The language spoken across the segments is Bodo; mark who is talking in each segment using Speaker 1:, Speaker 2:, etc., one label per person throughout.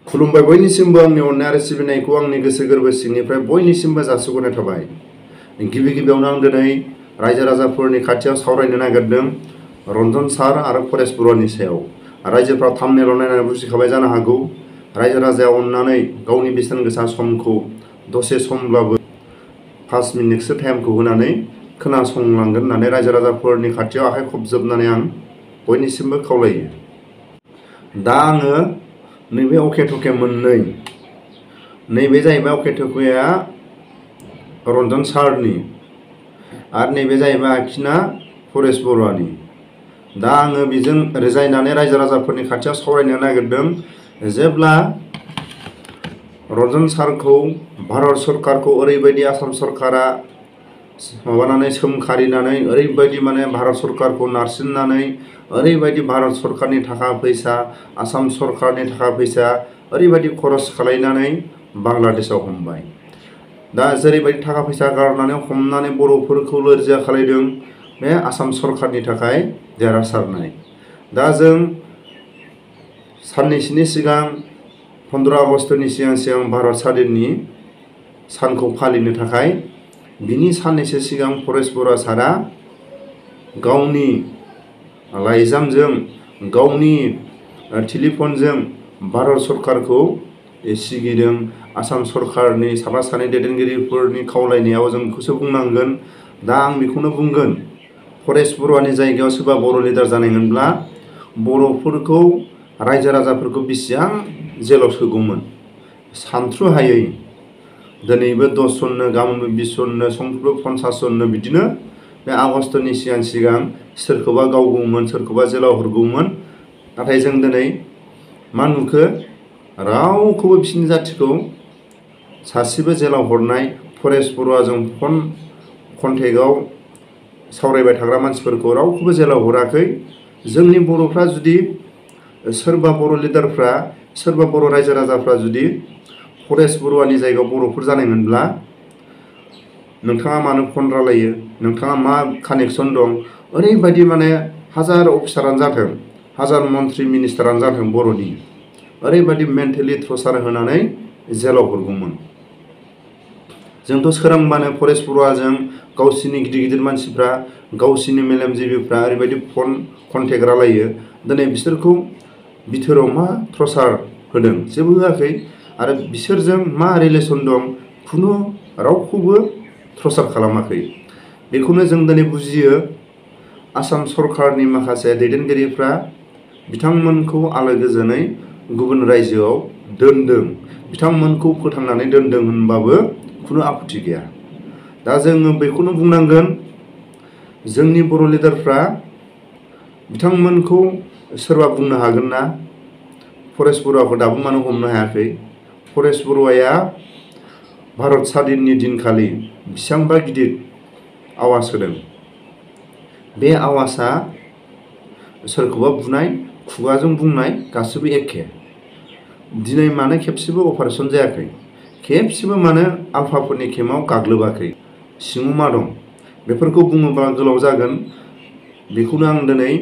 Speaker 1: खुलुमबाय बयनिसिमबो आंनि अननाय आरो सिबिनायखौ आंनि गोसो गोरबो सिंनिफ्राय बयनिसिमबो जासिहरनाय थाबाय। गिबि गिबियावनो आं दिनै रायजो राजाफोरनि खाथियाव सावरायनो नागिरदों रन्जन सार आरो परेश बरुवानि सायाव। रायजोफ्रा थाम्बनेइलाव नायनानै बुजिखाबाय जानो हागौ। रायजो राजाया अननानै गावनि बेसेन गोसा समखौ दसे समब्लाबो 5 मिनिटसो टाइमखौ होनानै खोनासंलांगोन होननानै रायजो राजाफोरनि खाथियाव आखाइ खबजोबनानै आं बयनिसिमबो खावलायो। दा आङो नैबे अके थके मोननै, नैबे जाहैबाय अके थकेया रन्जन सारनि आरो नैबे जाहैबाय आखिना परेश बरुवानि। दा आङो बेजों रिजायनानै रायजो राजाफोरनि खाथियाव सावरायनो नागिरदों। जेब्ला रन्जन सारखौ भारत सरकारखौ ओरैबायदि आसाम सरकारा माबानानै सोमखारिनानै ओरैबायदि भारत सरकारखौ नारसिननानै ओरैबायदि भारत सरकारनि थाखा फैसा, आसाम सरकारनि थाखा फैसा ओरैबायदि खरस खालायनानै बांलादेशआव हमबाय। दा जेरैबायदि थाखा फैसा गारनानै हमनानै बर'फोरखौ लोरजिया खालायदों, बे आसाम सरकारनि थाखाय देरहासारनाय। दा जों साननैसोनि सिगां 15 आगस्तनि सिगां भारत स्वाधीननि सानखौ फालिनो थाखाय बिनि साननैसो सिगां परेश बरुवा सारा गावनि लाइजामजों, गावनि टेलिफनजों भारत सरकारखौ सिगिदों। आसाम सरकारनि साफा सानै दैदेनगिरिफोरनि खावलायनायाव जों बेखौसो बुंनांगोन। दा आं बेखौनो बुंगोन, परेश बरुवानि जायगायाव सोरबा बर' लिडार जानायमोनब्ला बर'फोरखौ, रायजो राजाफोरखौ बेसेबां जेलाव सोगौमोन सानथ्रुहायै। दिनैबो 10 जननो, गाबोनबो 20 जननो, समफोरबो 50 जननो बिदिनो बे आगस्तनि सिगां सोरखौबा गावगौमोन, सोरखौबा जेलाव हरगौमोन। नाथाय जों दिनै मा नुखो? रावखौबो बिसिनि जाथिखौ सासेबो जेलाव हरनाय, परेश बरुवाजों फन कन्टेक्टआव सावरायबाय थाग्रा मानसिफोरखौ रावखौबो जेलाव हराखै। जोंनि बर'फ्रा जुदि सोरबा बर' लिडारफ्रा, सोरबा बर' रायजो राजाफ्रा जुदि परेश बरुवानि जायगायाव बर'फोर जानायमोनब्ला नोंथाङा मानो फन रायलायो? नोंथाङा मा कानेक्सन दं? ओरैबायदि हाजार अफिसारानो जाथों, हाजार मन्त्रि मिनिस्टारानो जाथों बर'नि, ओरैबायदि मेन्टेलि टर्चार होनानै जेलाव हरगौमोन। जोंथ' सोरांबानो परेश बरुवाजों गावसिनि गिदिर गिदिर मानसिफ्रा, गावसिनि मेलेमजिबिफ्रा ओरैबायदि फन कन्टेक्ट रायलायो। दिनै बिसोरखौ बिथोराव मा टर्चार होदों? जेबो होआखै। आरो बिसोरजों मा रिलेसन दं? खुनु रावखौबो टर्चार खालामाखै। बेखौनो जों दिनै बुजियो। आसाम सरकारनि माखासे दैदेनगिरिफ्रा बिथांमोनखौ आलो गोजोनै गुबुन रायजोआव दोनदों, बिथांमोनखौ फोथांनानै दोनदों होनबाबो खुनु आपत्ति गैया। दा जोङो बेखौनो बुंनांगोन, जोंनि बर' लिडारफ्रा बिथांमोनखौ सोरबा बुंनो हागोन ना परेश बरुवाखौ दाबो मानो हमनो हायाखै? परेश बरुवाया भारत स्वाधीननि दिनखालि बेसेबांबा गिदिर आवाज होदों। बे आवाजआ सोरखौबा बुनाय, खुगाजों बुंनाय गासैबो एखे। दिनै मानो खेबसेबो अपारेसन जायाखै? खेबसेबो मानो आलफाफोरनि केम्पआव गाग्लोबाखै? सिङाव मा दं? बेफोरखौ बुङोब्ला गोलाव जागोन। बेखौनो आं दिनै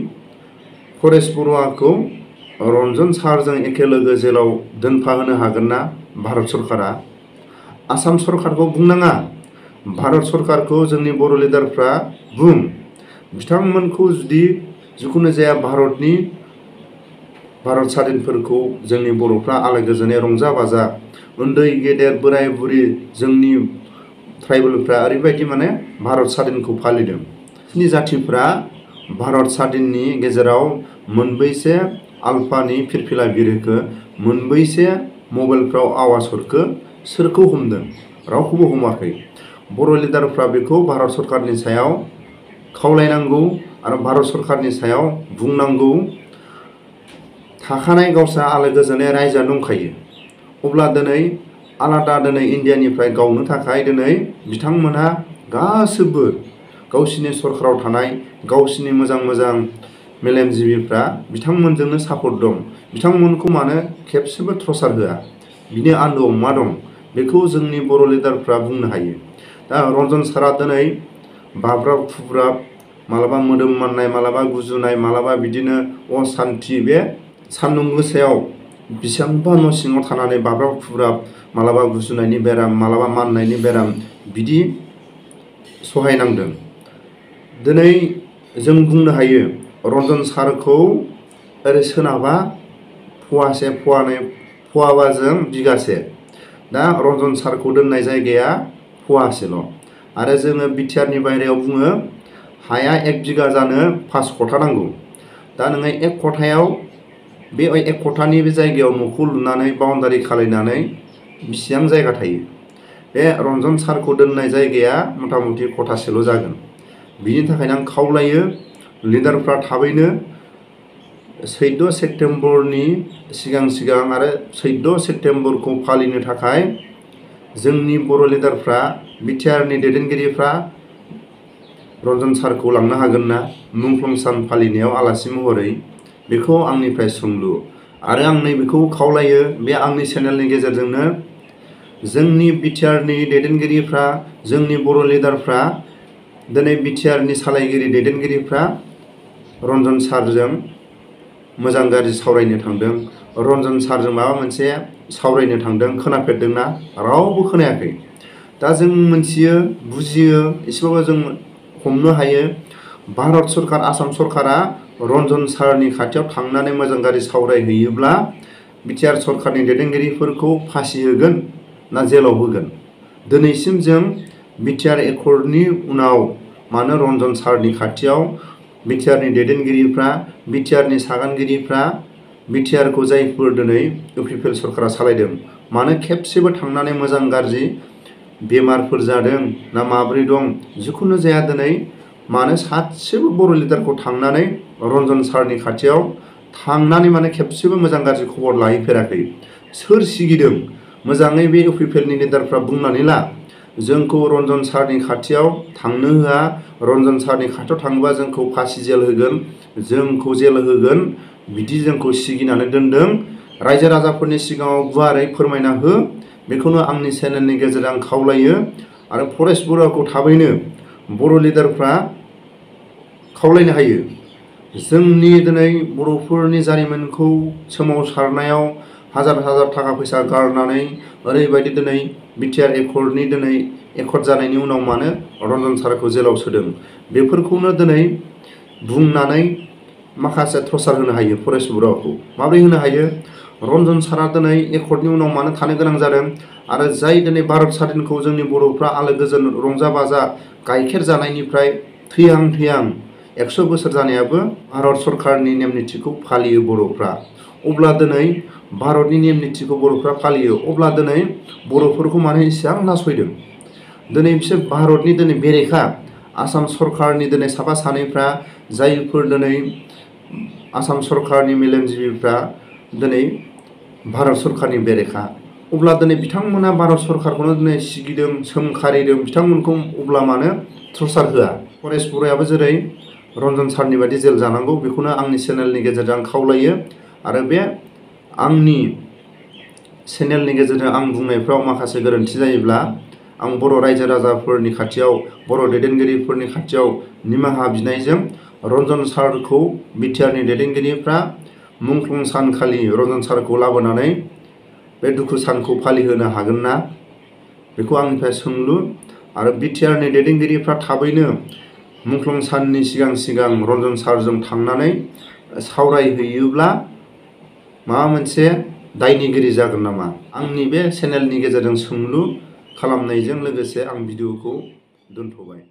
Speaker 1: परेश बरुवाखौ रन्जन सारजों एखे लोगो जेलाव दोनफाहोनो हागोन ना भारत सरकारा? आसाम सरकारखौ बुंनाङा, भारत सरकारखौ जोंनि बर' लिडारफ्रा बुं। बिथांमोनखौ जुदि जिखुनु जाया भारत स्वाधीनफोरखौ जोंनि बर'फ्रा आलो गोजोनै रंजा बाजा, उन्दै गेदेर बोराय बुरि जोंनि ट्राइबेलफ्रा ओरैबायदि भारत स्वाधीनखौ फालिदों। स्नि जाथिफ्रा भारत स्वाधीननि गेजेराव मोनबैसे आलफानि फिरफिला बिरहोखो, मोनबैसे मबाइलफ्राव आवाज हरखो, सोरखौ हमदों? रावखौबो हमाखै। बर' लिडारफ्रा बेखौ भारत सरकारनि सायाव खावलायनांगौ आरो भारत सरकारनि सायाव बुंनांगौ। थाखानाय गावसा आलो गोजोनै रायजोआ दंखायो। अब्ला दिनै आलादा इन्डियानिफ्राय गावनो थाखाय दिनै बिथांमोनहा गासैबो गावसिनि सरकाराव थानाय गावसिनि मोजां मोजां मेलेमजिबिफ्रा बिथांमोनजोंनो सापर्ट दं। बिथांमोनखौ मानो खेबसेबो टर्चार होआ? बिनि आन्दोआव मा दं? बेखौ जोंनि बर' लिडारफ्रा बुंनो हायो। दा रन्जन सारा दिनै बाब्राब खुब्राब, मालाबा मोदोम माननाय, मालाबा गुजुनाय, मालाबा बिदिनो असान्थि, बे सान्दुं गोसायाव बेसेबांबा न' सिङाव थानानै बाब्राब खुब्राब मालाबा गुजुनायनि बेराम मालाबा माननायनि बेराम बिदि सहायनांदों। दिनै जों बुंनो हायो रन्जन सारखौ ओरै सोनाबा फवासे फवानै फवाबाजों बिगासे। दा रन्जन सारखौ दोननाय जायगाया फवासेल' आरो जोङो बिटिआरनि बायरायाव बुङो हाया 1 बिगा जानो 5 कथा नांगौ। दा नोङो 1 कथायाव बे 1 कथानि बे जायगायाव न'खौ लुनानै बाउन्डारि खालायनानै बेसेबां जायगा थायो? बे रन्जन सारखौ दोननाय जायगाया मथा मथि कथासेल' जागोन। बिनि थाखायनो आं खावलायो लिडारफ्रा थाबैनो 14 सेप्तेम्बरनि सिगां आरो 14 सेप्तेम्बरखौ फालिनो थाखाय जोंनि बर' लिडारफ्रा बिटिआरनि दैदेनगिरिफ्रा रन्जन सारखौ लांनो हागोन ना मुंख्लं सान फालिनायाव आलासि महरै? बेखौ आंनिफ्राय सोंलु आरो आं नैबेखौ खावलायो बे आंनि चेनेलनि गेजेरजोंनो जोंनि बिटिआरनि दैदेनगिरिफ्रा जोंनि बर' लिडारफ्रा दिनै बिटिआरनि सालायगिरि दैदेनगिरिफ्रा रन्जन सारजों मोजां गाज्रि सावरायनो थांदों, रन्जन सारजों माबा मोनसे सावरायनो थांदों खोनाफेरदोंना? रावबो खोनायाखै। दा जों मोनथियो बुजियो एसेबाबो जों हमनो हायो भारत सरकार आसाम सरकारा रन्जन सारनि खाथियाव थांनानै मोजां गाज्रि सावरायहैयोब्ला बिटिआर सरकारनि दैदेनगिरिफोरखौ फासि होगोन ना जेलाव होगोन? दिनैसिम जों बिटिआर एकर्डनि उनाव मानो रन्जन सारनि खाथियाव बिटिआरनि दैदेनगिरिफ्रा बिटिआरनि सागानगिरिफ्रा बिटिआरखौ जायफोर दिनै इउपिपिएल सरकारा सालायदों मानो खेबसेबो थांनानै मोजां गाज्रि बेमारफोर जादों ना माब्रै दं जिखुनु जाया दिनै मानो सासेबो बर' लिडारखौ थांनानै रन्जन सारनि खाथियाव थांनानै माने खेबसेबो मोजां गाज्रि खबर लाहैफेराखै? सोर सिगिदों? मोजाङै बे इउपिपिएलनि लिडारफ्रा बुंनानै ला जोंखौ रन्जन सारनि खाथियाव थांनो होआ, रन्जन सारनि खाथियाव थाङोबा जोंखौ फासि जेल होगोन, जोंखौ जेल होगोन बिदि जोंखौ सिगिनानै दोनदों। रायजो राजाफोरनि सिगाङाव गुवारै फोरमायना हो बेखौनो आंनि चेनेलनि गेजेरजों आं खावलायो आरो फरेस्ट बुर'खौ थाबैनो बर' लिडारफ्रा खावलायनो हायो जोंनि दिनै बर'फोरनि जारिमिनखौ सोमावसारनायाव हाजार थाखा फैसा गारनानै ओरैबायदि दिनै बिटिआर एकर्डनि दिनै एकर्ड जानायनि उनाव मानो रन्जन सारखौ जेलाव सोदों बेफोरखौनो दिनै बुंनानै माखासे टर्चार होनो हायो फरेस्ट बुर'खौ। माबोरै होनो हायो? रन्जन सारा दिनै एकर्डनि उनाव मानो थानो गोनां जादों आरो जाय दिनै भारत स्वाधीनखौ जोंनि बर'फ्रा आलो गोजोन रंजा बाजा गाइखेर जानायनिफ्राय थैहां 100 बोसोर जानायाबो भारत सरकारनि नेम निथिखौ फालियो बर'फ्रा। अब्ला दिनै भारतनि नेम निथिखौ बर'फ्रा फालियो अब्ला दिनै बर'फोरखौ मानो एसेबां नासयदों? दिनै बिसोर भारतनि दिनै बेरेखा आसाम सरकारनि दिनै साफा सानैफ्रा जायफोर दिनै आसाम सरकारनि मेलेमजिबिफ्रा दिनै भारत सरकारनि बेरेखा अब्ला दिनै बिथांमोना भारत सरकारखौनो दिनै सिगिदों सोंखारिदों बिथांमोनखौ अब्ला मानो टर्चार होआ? फरेस्ट बुर'आबो जेरै रन्जन सारनि बायदि जेल जानांगौ बेखौनो आंनि चेनेलनि गेजेरजों खावलायो आरो बे आंनि चेनेलनि गेजेरजों आं बुंनायफ्राव माखासे गोरोन्थि जायोब्ला आं बर' रायजो राजाफोरनि खाथियाव बर' दैदेनगिरिफोरनि खाथियाव निमाहा बिनायजों रन्जन सारखौ बिटिआरनि दैदेनगिरिफ्रा मुंख्लं सानखालि रन्जन सारखौ लाबोनानै बे दुखु सानखौ फालिहोनो हागोन ना? बेखौ आंनिफ्राय सोंलु आरो बिटिआरनि दैदेनगिरिफ्रा थाबैनो मुंख्लं साननि सिगां रन्जन सारजों थांनानै सावरायहैयोब्ला माबा मोनसे दायनिगिरि जागोन नामा? आंनि बे चेनेलनि गेजेरजों सोंलु खालामनायजों लोगोसे आं भिडिअखौ दोनथ'बाय।